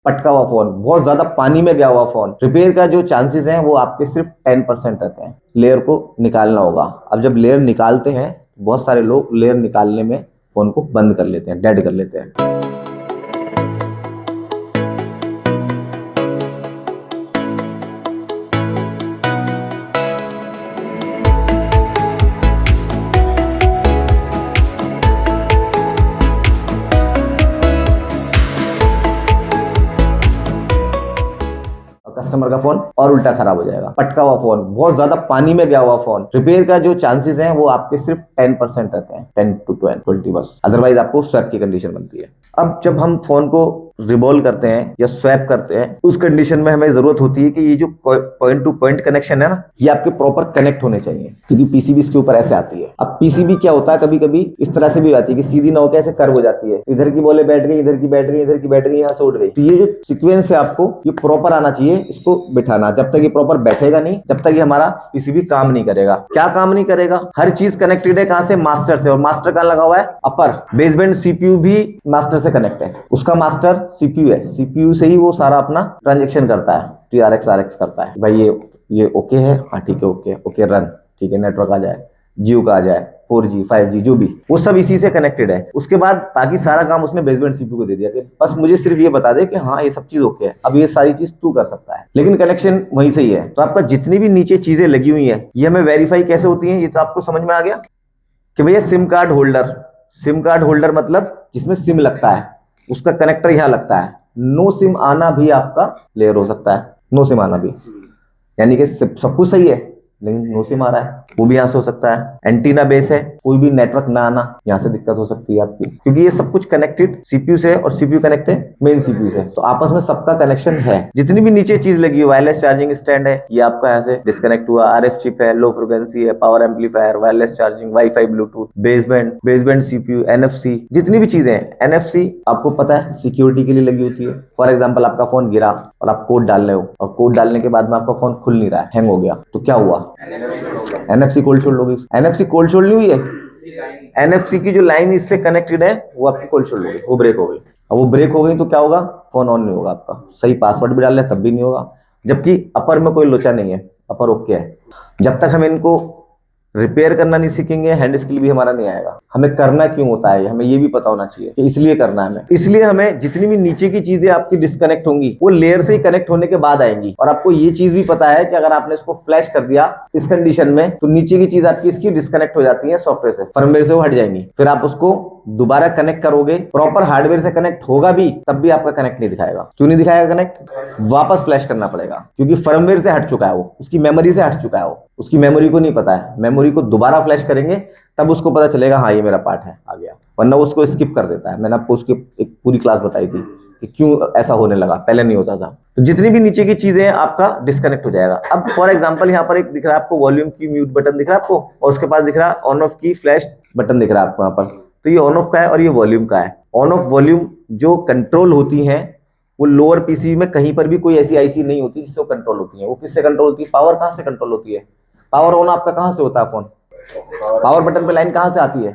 पटका हुआ फोन, बहुत ज्यादा पानी में गया हुआ फोन, रिपेयर का जो चांसेस हैं वो आपके सिर्फ 10% रहते हैं। लेयर को निकालना होगा। अब जब लेयर निकालते हैं, बहुत सारे लोग लेयर निकालने में फोन को बंद कर लेते हैं, डेड कर लेते हैं। कस्टमर का फोन और उल्टा खराब हो जाएगा। पटका हुआ फोन, बहुत ज्यादा पानी में गया हुआ फोन, रिपेयर का जो चांसेस हैं वो आपके सिर्फ 10% रहते हैं, 10 to 20 बस। अदरवाइज आपको स्वैप की कंडीशन बनती है। अब जब हम फोन को रिवॉल्व करते हैं या स्वैप करते हैं, उस कंडीशन में हमें जरूरत होती है कि ये जो पॉइंट टू पॉइंट कनेक्शन है ना, ये आपके प्रॉपर कनेक्ट होने चाहिए, क्योंकि पीसीबी इसके ऊपर ऐसे आती है। अब पीसीबी क्या होता है, कभी कभी इस तरह से भी आती है कि सीधी ना होकर ऐसे कर्व हो जाती है, इधर की बोले बैठ गई, इधर की बैठ गई, इधर की बैठ गई, यहाँ से उड़ गई। तो ये जो सीक्वेंस है आपको ये प्रॉपर आना चाहिए, इसको बिठाना। जब तक ये प्रॉपर बैठेगा नहीं, जब तक ये हमारा पीसीबी काम नहीं करेगा। क्या काम नहीं करेगा? हर चीज कनेक्टेड है कहां से? मास्टर से। और मास्टर कहां लगा हुआ है? अपर बेसबैंड सीपीयू भी मास्टर से कनेक्ट है, उसका मास्टर सीपीयू है, सीपीयू से ही वो सारा अपना ट्रांजेक्शन करता है, टीआरएक्स आरएक्स करता है। भाई ये ओके है, हाँ ठीक है, ओके ओके रन, ठीक है, नेटवर्क आ जाए, जियो का आ जाए, 4G 5G जो भी, वो सब इसी से कनेक्टेड है। उसके बाद बाकी सारा काम उसने बेसबैंड सीपीयू को दे दिया कि बस मुझे सिर्फ ये बता दे कि हाँ ये सब चीज ओके है, अब ये सारी चीज तू कर सकता है, लेकिन कनेक्शन वहीं से ही है। तो आपका जितनी भी नीचे चीजें लगी हुई है, ये हमें वेरीफाई कैसे होती है, ये तो आपको समझ में आ गया कि भैया SIM card holder, SIM card holder मतलब जिसमें सिम लगता है, उसका कनेक्टर यहाँ लगता है। नो सिम आना भी आपका क्लियर हो सकता है, नो सिम आना भी, यानी कि सब कुछ सही है लेकिन नो सिम आ रहा है, वो भी यहाँ से हो सकता है। एंटीना बेस है, कोई भी नेटवर्क ना आना, यहाँ से दिक्कत हो सकती है आपकी, क्योंकि ये सब कुछ कनेक्टेड सीपीयू से और सीपीयू कनेक्टेड मेन सीपीयू से, तो आपस में सबका कनेक्शन है। जितनी भी नीचे चीज लगी है, वायरलेस चार्जिंग स्टैंड है, ये आपका यहाँ से डिस्कनेक्ट हुआ, आरएफ चिप है, लो फ्रिक्वेंसी है, power amplifier, wireless charging, wifi, Bluetooth, baseband CPU, NFC, जितनी भी चीजें हैं। एनएफसी आपको पता है सिक्योरिटी के लिए लगी होती है। फॉर एग्जाम्पल आपका फोन गिरा और आप कोड डाल रहे हो, और कोड डालने के बाद में आपका फोन खुल नहीं रहा है, हैंग हो गया, तो क्या हुआ? एनएफसी कोल्ड शोल्ड होगी। एनएफसी कोल्ड शोल्ड नहीं हुई है, एनएफसी की जो लाइन इससे कनेक्टेड है वो आपकी कोल्ड शोल्ड हो गई, वो ब्रेक हो गई। अब वो ब्रेक हो गई तो क्या होगा? फोन ऑन नहीं होगा आपका, सही पासवर्ड भी डाल ले तब भी नहीं होगा, जबकि अपर में कोई लोचा नहीं है, अपर ओके है। जब तक हम इनको रिपेयर करना नहीं सीखेंगे, हैंड स्किल भी हमारा नहीं आएगा। हमें करना क्यों होता है हमें ये भी पता होना चाहिए कि इसलिए करना है हमें। इसलिए हमें जितनी भी नीचे की चीजें आपकी डिस्कनेक्ट होंगी वो लेयर से ही कनेक्ट होने के बाद आएंगी। और आपको ये चीज भी पता है कि अगर आपने इसको फ्लैश कर दिया इस कंडीशन में, तो नीचे की चीज आपकी इसकी डिस्कनेक्ट हो जाती है सॉफ्टवेयर से, फर्मवेयर से वो हट जाएंगी। फिर आप उसको दोबारा कनेक्ट करोगे, प्रॉपर हार्डवेयर से कनेक्ट होगा भी, तब भी आपका कनेक्ट नहीं दिखाएगा। क्यों नहीं दिखाएगा कनेक्ट? वापस फ्लैश करना पड़ेगा, क्योंकि फर्मवेयर से हट चुका है वो, उसकी मेमोरी से हट चुका है वो, उसकी मेमोरी को नहीं पता है। मेमोरी को दोबारा फ्लैश करेंगे तब उसको पता चलेगा हाँ ये मेरा पार्ट है, आ गया, वरना उसको स्किप कर देता है। मैंने आपको उसकी एक पूरी क्लास बताई थी कि क्यों ऐसा होने लगा, पहले नहीं होता था। तो जितनी भी नीचे की चीजें हैं आपका डिस्कनेक्ट हो जाएगा। अब फॉर एग्जांपल यहाँ पर एक दिख रहा है आपको वॉल्यूम की म्यूट बटन दिख रहा है आपको, और उसके पास दिख रहा है ऑन ऑफ की फ्लैश बटन दिख रहा है आपको यहाँ पर। तो ये ऑन ऑफ का है और ये वॉल्यूम का है। ऑन ऑफ वॉल्यूम जो कंट्रोल होती है वो लोअर पीसीबी में कहीं पर भी कोई ऐसी आईसी नहीं होती जिससे वो कंट्रोल होती है। वो किससे कंट्रोल होती है? पावर कहाँ से कंट्रोल होती है? पावर ऑन आपका कहाँ से होता है फोन? पावर बटन पे लाइन कहाँ से आती है?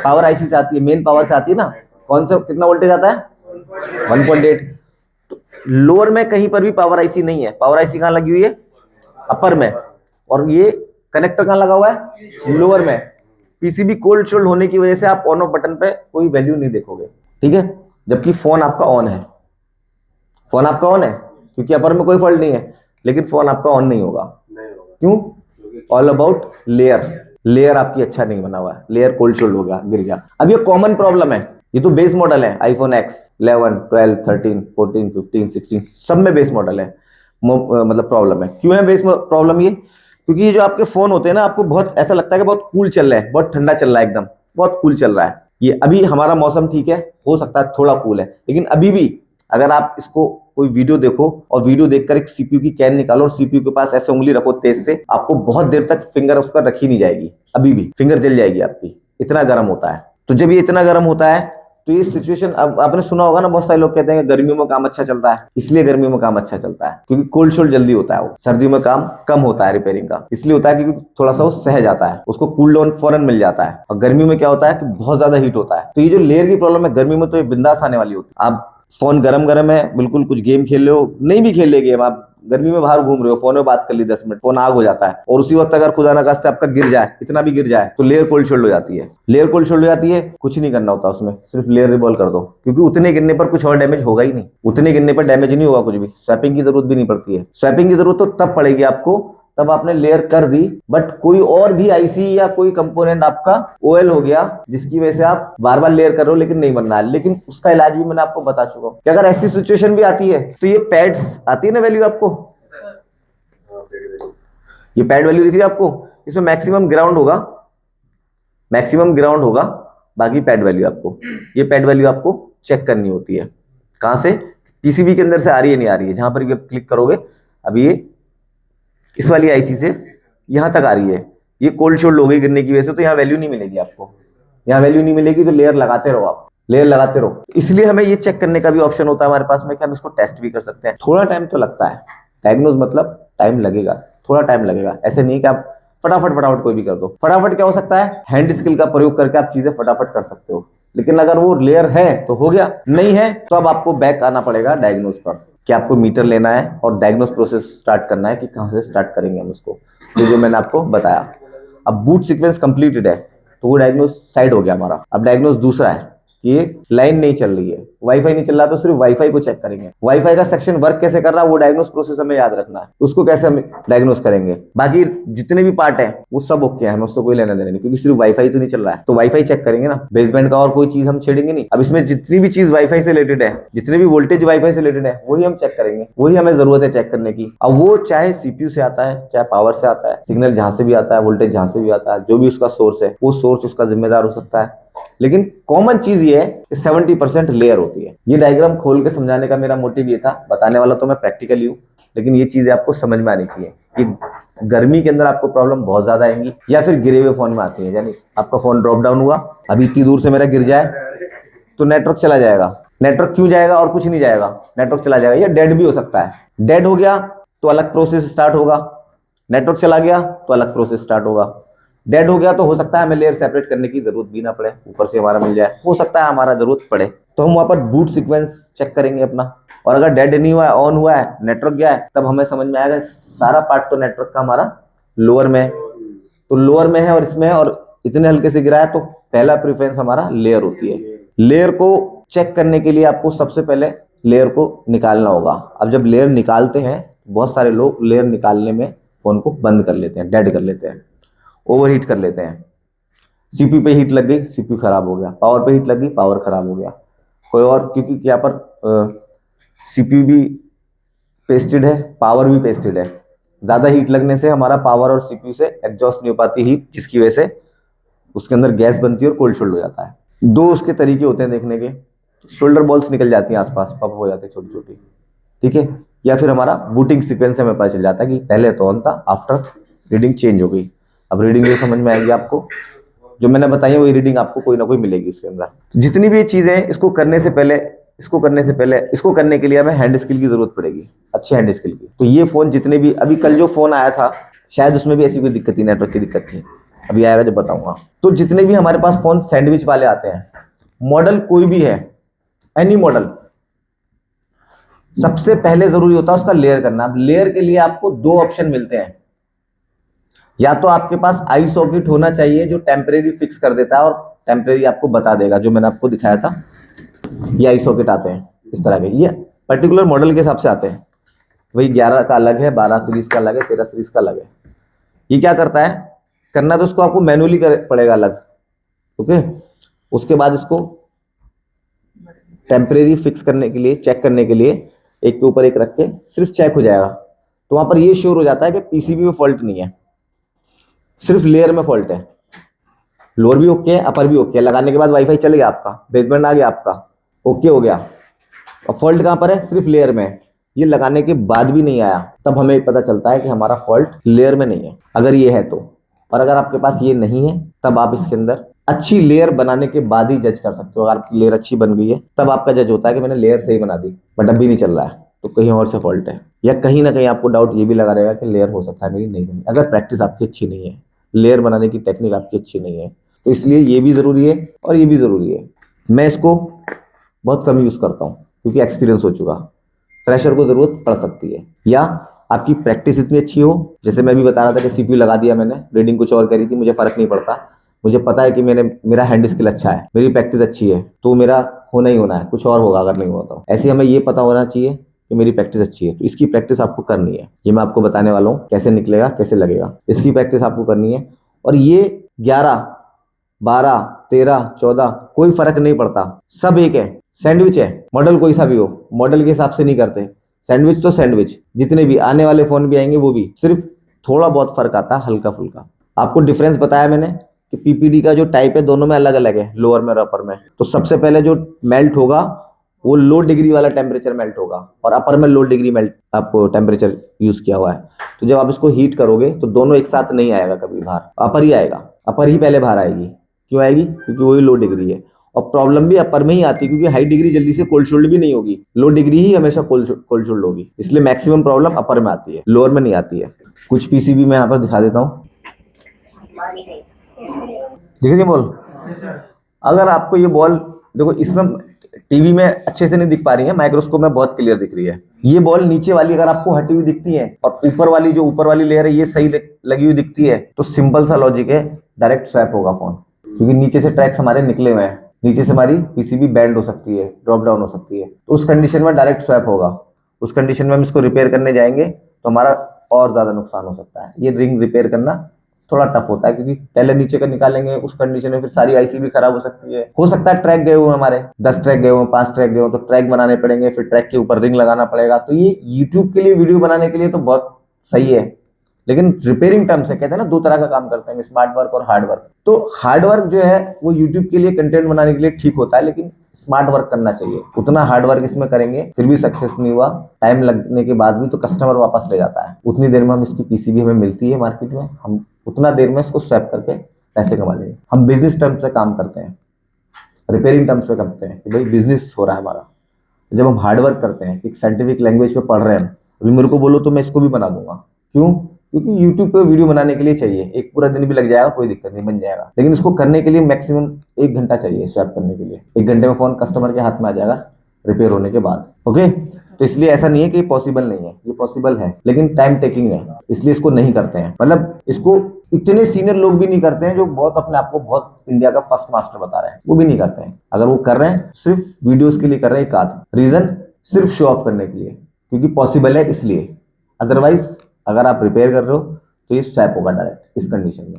पावर आईसी से आती है, मेन पावर से आती है ना। कौन सा कितना वोल्टेज आता है? 1.8। तो लोअर में कहीं पर भी पावर आईसी नहीं है। पावर आईसी कहाँ लगी हुई है? अपर में। और ये कनेक्टर कहाँ लगा हुआ है? लोअर में। पीसीबी कोल्ड शोल्ड होने की वजह से आप ऑन ऑफ बटन पे कोई वैल्यू नहीं देखोगे, ठीक है, जबकि फोन आपका ऑन है। फोन आपका ऑन है क्योंकि अपर में कोई फॉल्ट नहीं है, लेकिन फोन आपका ऑन नहीं होगा। क्यों? All about layer. लेयर आपकी अच्छा नहीं बना हुआ है, लेयर कोल्ड शोल्ड हो गया, गिर गया। अब ये कॉमन प्रॉब्लम है, ये तो बेस मॉडल है। आईफोन एक्स 11, 12, 13, 14, 15, 16 सब में बेस मॉडल है। मतलब प्रॉब्लम है। क्यों है बेस प्रॉब्लम? ये क्योंकि ये जो आपके फोन होते हैं ना, आपको बहुत ऐसा लगता है कि बहुत कूल चल रहा है, बहुत ठंडा चल रहा है, एकदम बहुत कूल चल रहा है। ये अभी हमारा मौसम ठीक है, हो सकता है थोड़ा कूल है, लेकिन अभी भी अगर आप इसको कोई वीडियो देखो और वीडियो देखकर एक सीपीयू की कैन निकालो और सीपीयू के पास ऐसे उंगली रखो तेज से, आपको बहुत देर तक फिंगर उस पर रखी नहीं जाएगी, अभी भी फिंगर जल जाएगी आपकी, इतना गर्म होता है। तो जब ये इतना गर्म होता है तो ये सिचुएशन, अब आपने सुना होगा ना, बहुत सारे लोग कहते हैं कि गर्मियों में काम अच्छा चलता है, इसलिए गर्मियों में काम अच्छा चलता है क्योंकि कोल्ड शोल्ड जल्दी होता है। वो सर्दियों में काम कम होता है रिपेयरिंग का, इसलिए होता है क्योंकि थोड़ा सा वो सह जाता है, उसको कूल डाउन फौरन मिल जाता है। और गर्मियों में क्या होता है कि बहुत ज्यादा हीट होता है। तो ये जो लेयर की प्रॉब्लम है गर्मी में, तो ये बिंदास आने वाली होती है। आप फोन गरम गरम है, बिल्कुल कुछ गेम खेल रहे हो, नहीं भी खेल रहे गेम, आप गर्मी में बाहर घूम रहे हो, फोन में बात कर ली 10 मिनट, फोन आग हो जाता है, और उसी वक्त अगर खुदा ना खास्ते आपका गिर जाए, इतना भी गिर जाए, तो लेयर कोल्ड शोल्ड हो जाती है। लेयर कोल्ड शोल्ड हो जाती है, कुछ नहीं करना होता उसमें, सिर्फ लेयर रिबॉल कर दो, क्योंकि उतने गिरने पर कुछ और डैमेज होगा ही नहीं, उतने गिरने पर डैमेज नहीं होगा कुछ भी, स्वैपिंग की जरूरत भी नहीं पड़ती है। स्वैपिंग की जरूरत तो तब पड़ेगी आपको तब आपने लेयर कर दी, बट कोई और भी आईसी या कोई कंपोनेंट आपका ओएल हो गया जिसकी वजह से आप बार बार लेयर कर रहे हो लेकिन नहीं बन रहा है। लेकिन उसका इलाज भी मैंने आपको बता चुका हूं कि अगर ऐसी सिचुएशन भी आती है तो ये पैड्स आती है ना वैल्यू आपको, ये पैड वैल्यू दिख रही है आपको, इसमें मैक्सिमम ग्राउंड होगा, मैक्सिमम ग्राउंड होगा, बाकी पैड वैल्यू आपको, ये पैड वैल्यू आपको चेक करनी होती है। कहां से? पीसीबी के अंदर से आ रही है नहीं आ रही है, जहां पर ये क्लिक करोगे अभी ये इस वाली आईसी से यहां तक आ रही है, ये कोल्ड शोल्ड हो गई गिरने की वजह से, तो यहाँ वैल्यू नहीं मिलेगी आपको, यहाँ वैल्यू नहीं मिलेगी, तो लेयर लगाते रहो आप, लेयर लगाते रहो। इसलिए हमें ये चेक करने का भी ऑप्शन होता है हमारे पास में कि हम इसको टेस्ट भी कर सकते हैं। थोड़ा टाइम तो लगता है, डायग्नोज मतलब टाइम लगेगा, थोड़ा टाइम लगेगा, ऐसे नहीं कि आप फटाफट फटाफट कोई भी कर दो। फटाफट क्या हो सकता है, हैंड स्किल का प्रयोग करके आप चीजें फटाफट कर सकते हो, लेकिन अगर वो लेयर है तो हो गया, नहीं है तो अब आपको बैक आना पड़ेगा डायग्नोज पर, कि आपको मीटर लेना है और डायग्नोज प्रोसेस स्टार्ट करना है कि कहां से स्टार्ट करेंगे हम उसको, जो मैंने आपको बताया। अब बूट सीक्वेंस कंप्लीटेड है तो वो डायग्नोज साइड हो गया हमारा। अब डायग्नोज दूसरा है कि ये लाइन नहीं चल रही है, वाईफाई नहीं चल रहा, तो सिर्फ वाईफाई को चेक करेंगे, वाईफाई का सेक्शन वर्क कैसे कर रहा है वो डायग्नोज प्रोसेस हमें याद रखना है, उसको कैसे हम डायग्नोज करेंगे। बाकी जितने भी पार्ट है वो सब ओके है, हमें उससे कोई लेना देना नहीं, क्योंकि सिर्फ वाईफाई तो नहीं चल रहा है, तो वाईफाई चेक करेंगे ना, बेसबैंड का और कोई चीज हम छेड़ेंगे नहीं। अब इसमें जितनी भी चीज वाईफाई से रिलेटेड है, जितने भी वोल्टेज वाईफाई से रिलेटेड है, वही हम चेक करेंगे, वही हमें जरूरत है चेक करने की। अब वो चाहे सीपीयू से आता है, चाहे पावर से आता है, सिग्नल जहां से भी आता है, वोल्टेज जहां से भी आता है, जो भी उसका सोर्स है वो सोर्स उसका जिम्मेदार हो सकता है, लेकिन कॉमन चीज ये है कि 70% लेयर होती है। ये डायग्राम खोल के समझाने का मेरा मोटिव ये था, बताने वाला तो मैं प्रैक्टिकली हूँ, लेकिन ये चीजें आपको समझ में आनी चाहिए। ये गर्मी के अंदर आपको प्रॉब्लम बहुत ज्यादा आएंगी, या फिर गिरे हुए फोन में आती है, यानी आपका फोन ड्रॉप डाउन हुआ, अभी इतनी दूर से मेरा गिर जाए तो नेटवर्क चला जाएगा। नेटवर्क क्यों जाएगा और कुछ नहीं जाएगा, नेटवर्क चला जाएगा, या डेड भी हो सकता है। डेड हो गया तो अलग प्रोसेस स्टार्ट होगा, नेटवर्क चला गया तो अलग प्रोसेस स्टार्ट होगा। डेड हो गया तो हो सकता है हमें लेयर सेपरेट करने की जरूरत भी ना पड़े, ऊपर से हमारा मिल जाए, हो सकता है हमारा जरूरत पड़े, तो हम वहां पर बूट सीक्वेंस चेक करेंगे अपना। और अगर डेड नहीं हुआ है, ऑन हुआ है, नेटवर्क गया है, तब हमें समझ में आएगा सारा पार्ट तो नेटवर्क का हमारा लोअर में है, तो लोअर में है और इसमें है, और इतने हल्के से गिरा है, तो पहला प्रेफरेंस हमारा लेयर होती है। लेयर को चेक करने के लिए आपको सबसे पहले लेयर को निकालना होगा। अब जब लेयर निकालते हैं, बहुत सारे लोग लेयर निकालने में फोन को बंद कर लेते हैं, डेड कर लेते हैं, ओवर हीट कर लेते हैं। सीपीयू पे हीट लग गई, सीपीयू खराब हो गया, पावर पे हीट लग गई, पावर खराब हो गया, कोई और, क्योंकि यहाँ पर सीपीयू भी पेस्टेड है, पावर भी पेस्टेड है, ज्यादा हीट लगने से हमारा पावर और सीपीयू से एग्जॉस्ट नहीं हो पाती हीट, जिसकी वजह से उसके अंदर गैस बनती है और कोल्ड शोल्ड हो जाता है। दो उसके तरीके होते हैं देखने के, शोल्डर बॉल्स निकल जाती हैं आसपास, पप हो जाती है छोटी छोटी, ठीक है, या फिर हमारा बूटिंग सीक्वेंस से हमें पता चल जाता है कि पहले तो ऑन था, आफ्टर रीडिंग चेंज हो गई। अब रीडिंग जो समझ में आएगी आपको, जो मैंने बताई है वही रीडिंग आपको कोई ना कोई मिलेगी उसके अंदर। जितनी भी चीजें इसको करने से पहले, इसको करने के लिए हमें हैंड स्किल की जरूरत पड़ेगी, अच्छे हैंड स्किल की। तो ये फोन जितने भी, अभी कल जो फोन आया था शायद उसमें भी ऐसी कोई दिक्कत थी, नेटवर्क की दिक्कत थी, अभी आएगा जब बताऊंगा। तो जितने भी हमारे पास फोन सैंडविच वाले आते हैं, मॉडल कोई भी है, एनी मॉडल, सबसे पहले जरूरी होता है उसका लेयर करना। अब लेयर के लिए आपको दो ऑप्शन मिलते हैं, या तो आपके पास आई सॉकेट होना चाहिए जो टेम्परेरी फिक्स कर देता है और टेम्परेरी आपको बता देगा, जो मैंने आपको दिखाया था, ये आई सॉकेट आते हैं इस तरह के, ये पर्टिकुलर मॉडल के हिसाब से आते हैं, वही 11 का अलग है, 12 सीरीज का अलग है, 13 सीरीज का अलग है। ये क्या करता है, करना तो उसको आपको मैनुअली पड़ेगा अलग, ओके। उसके बाद इसको टेम्परेरी फिक्स करने के लिए, चेक करने के लिए एक के ऊपर एक रख के सिर्फ चेक हो जाएगा, तो वहां पर ये श्योर हो जाता है कि पीसीबी में फॉल्ट नहीं है, सिर्फ लेयर में फॉल्ट है। लोअर भी ओके है, अपर भी ओके है, लगाने के बाद वाईफाई चल गया आपका, बेसबैंड आ गया आपका, ओके हो गया। अब फॉल्ट कहां पर है, सिर्फ लेयर में। ये लगाने के बाद भी नहीं आया, तब हमें पता चलता है कि हमारा फॉल्ट लेयर में नहीं है, अगर ये है तो। और अगर आपके पास ये नहीं है, तब आप इसके अंदर अच्छी लेयर बनाने के बाद ही जज कर सकते हो। अगर आपकी लेयर अच्छी बन गई है, तब आपका जज होता है कि मैंने लेयर सही बना दी, बट अब भी नहीं चल रहा है, तो कहीं और से फॉल्ट है, या कहीं ना कहीं आपको डाउट ये भी लगा रहेगा कि लेयर हो सकता है मेरी नहीं बनी, अगर प्रैक्टिस आपकी अच्छी नहीं है, लेयर बनाने की टेक्निक आपकी अच्छी नहीं है। तो इसलिए ये भी जरूरी है और ये भी जरूरी है। मैं इसको बहुत कम यूज करता हूँ, क्योंकि एक्सपीरियंस हो चुका। फ्रेशर को जरूरत पड़ सकती है, या आपकी प्रैक्टिस इतनी अच्छी हो, जैसे मैं भी बता रहा था कि सीपीयू लगा दिया मैंने, रीडिंग कुछ और करी थी, मुझे फर्क नहीं पड़ता, मुझे पता है कि मेरा हैंड स्किल अच्छा है, मेरी प्रैक्टिस अच्छी है, तो मेरा होना ही होना है, कुछ और होगा अगर नहीं हुआ तो। ऐसे हमें ये पता होना चाहिए कि मेरी प्रैक्टिस अच्छी है, तो इसकी प्रैक्टिस आपको करनी है। ये मैं आपको बताने वाला हूँ कैसे निकलेगा, कैसे लगेगा, इसकी प्रैक्टिस आपको करनी है। और ये 11, 12, 13, 14 कोई फर्क नहीं पड़ता, सब एक है, सैंडविच है, मॉडल कोई सा भी हो, मॉडल के हिसाब से नहीं करते। सैंडविच तो सैंडविच, जितने भी आने वाले फोन भी आएंगे वो भी, सिर्फ थोड़ा बहुत फर्क आता है, हल्का फुल्का। आपको डिफरेंस बताया मैंने कि पीपीडी का जो टाइप है दोनों में अलग अलग है, लोअर में और अपर में। तो सबसे पहले जो मेल्ट होगा वो लो डिग्री वाला टेम्परेचर मेल्ट होगा, और अपर में लो डिग्री मेल्ट आपको टेम्परेचर यूज किया हुआ है। तो जब आप इसको हीट करोगे तो दोनों एक साथ नहीं आएगा कभी बाहर, अपर ही आएगा, अपर ही पहले बाहर आएगी। क्यों आएगी? क्योंकि वही लो डिग्री है। और प्रॉब्लम भी अपर में ही आती है, क्योंकि हाई डिग्री जल्दी से कोल्ड शोल्ड भी नहीं होगी, लो डिग्री ही हमेशा कोल्ड शोल्ड होगी, इसलिए मैक्सिमम प्रॉब्लम अपर में आती है, लोअर में नहीं आती है। कुछ पीसीबी मैं यहाँ पर दिखा देता हूँ, देखिए बॉल, अगर आपको ये बॉल देखो, इसमें टीवी में अच्छे से नहीं दिख पा रही है, माइक्रोस्कोप में बहुत क्लियर दिख रही है। ये बॉल नीचे वाली अगर आपको हटी हुई दिखती है और ऊपर वाली जो ऊपर वाली लेयर है ये सही लगी हुई दिखती है, तो सिंपल सा लॉजिक है, डायरेक्ट स्वैप होगा फोन। क्योंकि नीचे से ट्रैक्स हमारे निकले हुए हैं, नीचे से हमारी पीसीबी बैंड हो सकती है, ड्रॉप डाउन हो सकती है, तो उस कंडीशन में डायरेक्ट स्वैप होगा। उस कंडीशन में हम इसको रिपेयर करने जाएंगे तो हमारा और ज्यादा नुकसान हो सकता है। ये रिंग रिपेयर करना थोड़ा टफ होता है, क्योंकि पहले नीचे का निकालेंगे उस कंडीशन में, फिर सारी आईसी भी खराब हो सकती है। हो सकता है ट्रैक गए हुए हमारे 10 ट्रैक गए हुए, 5 ट्रैक गए हो, तो ट्रैक बनाने पड़ेंगे, फिर ट्रैक के ऊपर रिंग लगाना पड़ेगा। तो ये यूट्यूब के लिए वीडियो बनाने के लिए तो बहुत सही है, लेकिन रिपेयरिंग टर्म से कहते हैं ना, दो तरह का काम करते हैं, स्मार्ट वर्क और हार्ड वर्क। तो हार्ड वर्क जो है वो यूट्यूब के लिए कंटेंट बनाने के लिए ठीक होता है, लेकिन स्मार्ट वर्क करना चाहिए। उतना हार्ड वर्क इसमें करेंगे फिर भी सक्सेस नहीं हुआ, टाइम लगने के बाद भी, तो कस्टमर वापस ले जाता है। उतनी देर में हम इसकी पीसीबी हमें मिलती है मार्केट में, हम उतना देर में इसको स्वैप करके पैसे कमा लेंगे। हम बिजनेस टर्म से काम करते हैं, रिपेयरिंग टर्म्स पे करते हैं कि भाई बिजनेस हो रहा है हमारा। जब हम हार्ड वर्क करते हैं, एक साइंटिफिक लैंग्वेज पे पढ़ रहे हैं, अभी मेरे को बोलो तो मैं इसको भी बना दूंगा। क्यों? क्योंकि यूट्यूब पे वीडियो बनाने के लिए चाहिए, एक पूरा दिन भी लग जाएगा, कोई दिक्कत नहीं, बन जाएगा। लेकिन इसको करने के लिए मैक्सिमम 1 घंटा चाहिए, स्वैप करने के लिए 1 घंटे में फोन कस्टमर के हाथ में आ जाएगा रिपेयर होने के बाद। ओके, तो इसलिए ऐसा नहीं है कि पॉसिबल नहीं है, ये पॉसिबल है, लेकिन टाइम टेकिंग है, इसलिए इसको नहीं करते हैं। मतलब इसको इतने सीनियर लोग भी नहीं करते हैं, जो बहुत अपने आप को बहुत इंडिया का फर्स्ट मास्टर बता रहे हैं, वो भी नहीं करते हैं। अगर वो कर रहे हैं सिर्फ वीडियोस के लिए कर रहे हैं, एक आध रीजन सिर्फ शो ऑफ करने के लिए, क्योंकि पॉसिबल है इसलिए। अदरवाइज अगर आप रिपेयर कर रहे हो तो ये स्वैप होगा डायरेक्ट इस कंडीशन में।